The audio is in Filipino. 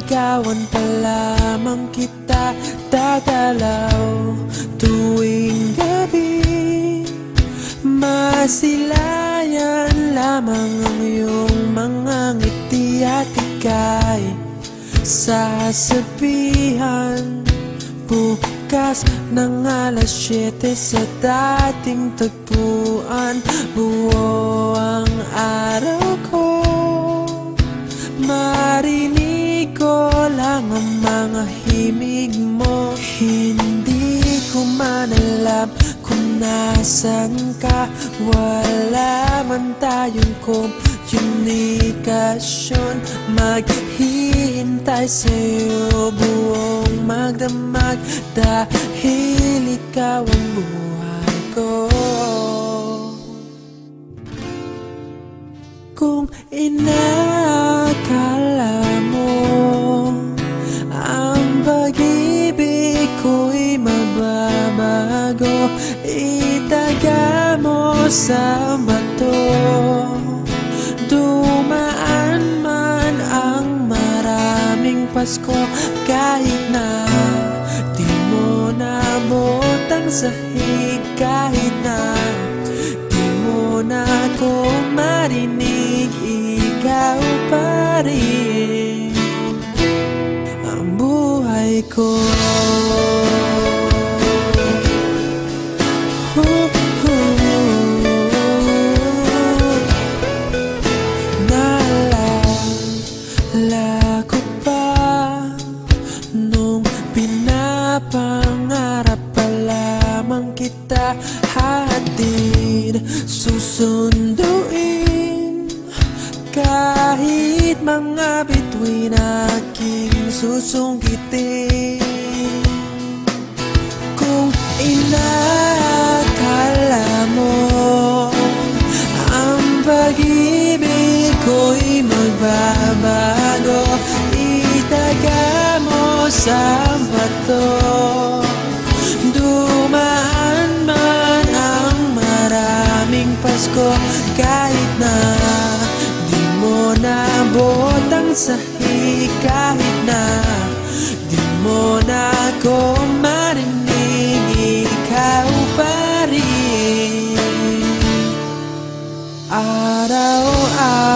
Liligawan pa lamang kita dadalaw tuwing gabi. Masilayan lamang ang iyong mga ngiti at ika'y sasabihan bukas ng alas 7 sa dating tagpuan. Buo ang araw ko, marinig ko lang ang mga himig mo. Hindi ko man alam kung nasan ka, wala man tayong komunikasyon. Maghihintay sa'yo buong magdamag dahil ikaw ang buhay ko. Kung inakala mo ang pag-ibig ko'y mababago, itaga mo sa bato. Dumaan man ang maraming Pasko, kahit na di mo nabotang sahig, kahit na di mo na ako marinig, ikaw pa rin ang buhay ko. Naalala ko pa nung pinapangarap pa lamang kita, hatid susunduin kahit mga bituin aking susungkitin. Kung inakala mo ang pag-ibig ko'y magbabago, itaga mo sa bato. Dumaan man ang maraming Pasko, kahit na di mo nabotang sahig, kahit na di mo na ako marinig, ikaw pa rin araw-araw.